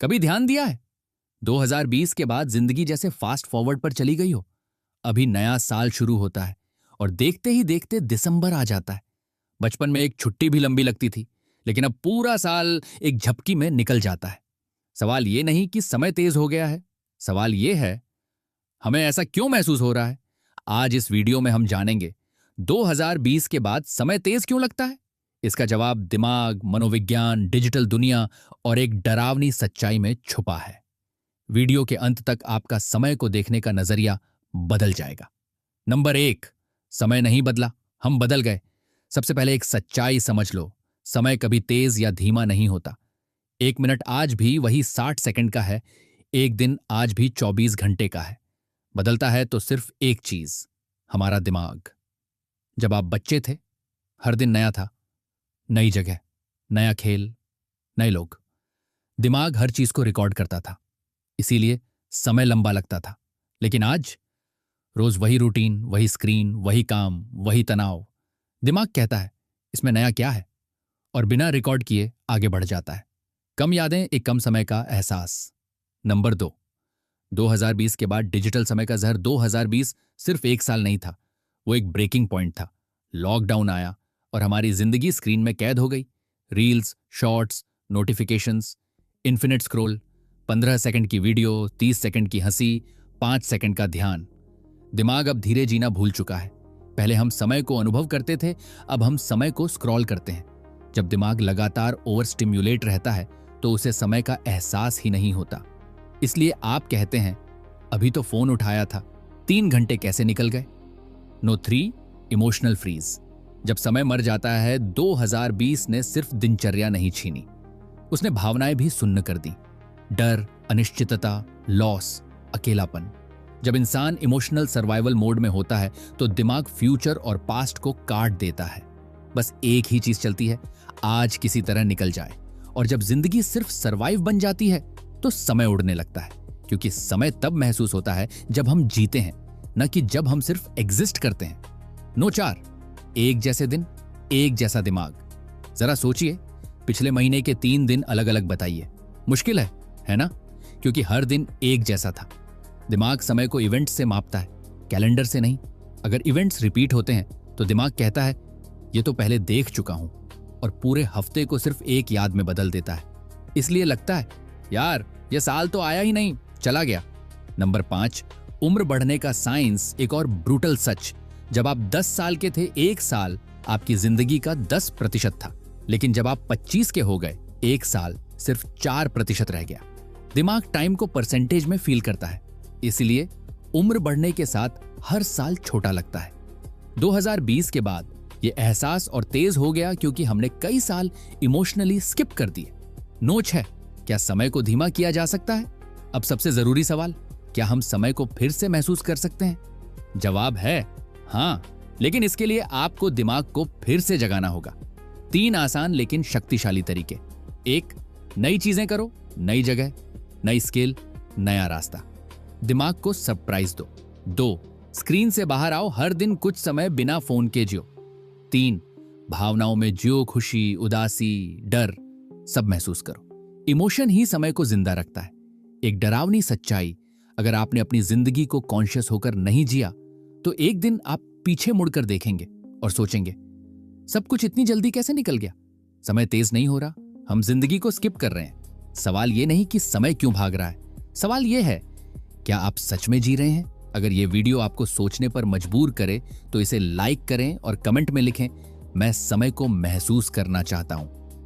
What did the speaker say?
कभी ध्यान दिया है 2020 के बाद जिंदगी जैसे फास्ट फॉरवर्ड पर चली गई हो। अभी नया साल शुरू होता है और देखते ही देखते दिसंबर आ जाता है। बचपन में एक छुट्टी भी लंबी लगती थी, लेकिन अब पूरा साल एक झपकी में निकल जाता है। सवाल ये नहीं कि समय तेज हो गया है, सवाल ये है हमें ऐसा क्यों महसूस हो रहा है। आज इस वीडियो में हम जानेंगे 2020 के बाद समय तेज क्यों लगता है। इसका जवाब दिमाग, मनोविज्ञान, डिजिटल दुनिया और एक डरावनी सच्चाई में छुपा है। वीडियो के अंत तक आपका समय को देखने का नजरिया बदल जाएगा। नंबर 1, समय नहीं बदला, हम बदल गए। सबसे पहले एक सच्चाई समझ लो, समय कभी तेज या धीमा नहीं होता। 1 मिनट आज भी वही 60 सेकंड का है, एक दिन आज भी 24 घंटे का है। बदलता है तो सिर्फ एक चीज, हमारा दिमाग। जब आप बच्चे थे, हर दिन नया था, नई जगह, नया खेल, नए लोग। दिमाग हर चीज को रिकॉर्ड करता था, इसीलिए समय लंबा लगता था। लेकिन आज रोज वही रूटीन, वही स्क्रीन, वही काम, वही तनाव। दिमाग कहता है इसमें नया क्या है, और बिना रिकॉर्ड किए आगे बढ़ जाता है। कम यादें, एक कम समय का एहसास। नंबर 2, 2020 के बाद डिजिटल समय का जहर। 2020 सिर्फ एक साल नहीं था, वो एक ब्रेकिंग पॉइंट था। लॉकडाउन आया और हमारी जिंदगी स्क्रीन में कैद हो गई। Reels, shorts, notifications, infinite scroll, 15 second की वीडियो, 30 सेकंड की हंसी, 5 सेकंड का ध्यान। दिमाग अब धीरे जीना भूल चुका है। पहले हम समय को अनुभव करते थे, अब हम समय को स्क्रॉल करते हैं। जब दिमाग लगातार ओवर स्टिम्युलेट रहता है तो उसे समय का एहसास ही नहीं होता। इसलिए आप कहते हैं अभी तो फोन उठाया था, 3 घंटे कैसे निकल गए। No 3, emotional freeze. जब समय मर जाता है, 2020 ने सिर्फ दिनचर्या नहीं छीनी, उसने भावनाएं भी सुन्न कर दी। डर, अनिश्चितता, लॉस, अकेलापन। जब इंसान इमोशनल सर्वाइवल मोड में होता है तो दिमाग फ्यूचर और पास्ट को काट देता है। बस एक ही चीज चलती है, आज किसी तरह निकल जाए। और जब जिंदगी सिर्फ सर्वाइव बन जाती है तो समय उड़ने लगता है, क्योंकि समय तब महसूस होता है जब हम जीते हैं, न कि जब हम सिर्फ एग्जिस्ट करते हैं। नो 4, एक जैसे दिन, एक जैसा दिमाग। जरा सोचिए, पिछले महीने के 3 दिन अलग अलग बताइए। मुश्किल है ना? क्योंकि हर दिन एक जैसा था। दिमाग समय को इवेंट्स से मापता है, कैलेंडर से नहीं। अगर इवेंट्स रिपीट होते हैं तो दिमाग कहता है ये तो पहले देख चुका हूं, और पूरे हफ्ते को सिर्फ एक याद में बदल देता है। इसलिए लगता है यार ये साल तो आया ही नहीं, चला गया। नंबर 5, उम्र बढ़ने का साइंस। एक और ब्रूटल सच, जब आप 10 साल के थे, एक साल आपकी जिंदगी का 10% था। लेकिन जब आप 25 के हो गए, एक साल सिर्फ 4% रह गया। दिमाग टाइम को परसेंटेज में फील करता है, इसलिए उम्र बढ़ने के साथ हर साल छोटा लगता है। 2020 के बाद ये एहसास और तेज हो गया क्योंकि हमने कई साल इमोशनली स्किप कर दिए। नोच है, क्या समय को धीमा किया जा सकता है? अब सबसे जरूरी सवाल, क्या हम समय को फिर से महसूस कर सकते हैं? जवाब है हाँ, लेकिन इसके लिए आपको दिमाग को फिर से जगाना होगा। 3 आसान लेकिन शक्तिशाली तरीके। 1, नई चीजें करो, नई जगह, नई स्किल, नया रास्ता। दिमाग को सरप्राइज दो। 2, स्क्रीन से बाहर आओ, हर दिन कुछ समय बिना फोन के जियो। 3, भावनाओं में जियो, खुशी, उदासी, डर सब महसूस करो। इमोशन ही समय को जिंदा रखता है। एक डरावनी सच्चाई, अगर आपने अपनी जिंदगी को कॉन्शियस होकर नहीं जिया तो एक दिन आप पीछे मुड़कर देखेंगे और सोचेंगे सब कुछ इतनी जल्दी कैसे निकल गया। समय तेज नहीं हो रहा, हम जिंदगी को स्किप कर रहे हैं। सवाल ये नहीं कि समय क्यों भाग रहा है, सवाल ये है क्या आप सच में जी रहे हैं। अगर ये वीडियो आपको सोचने पर मजबूर करे तो इसे लाइक करें और कमेंट में लिखें मैं समय को महसूस करना चाहता हूं।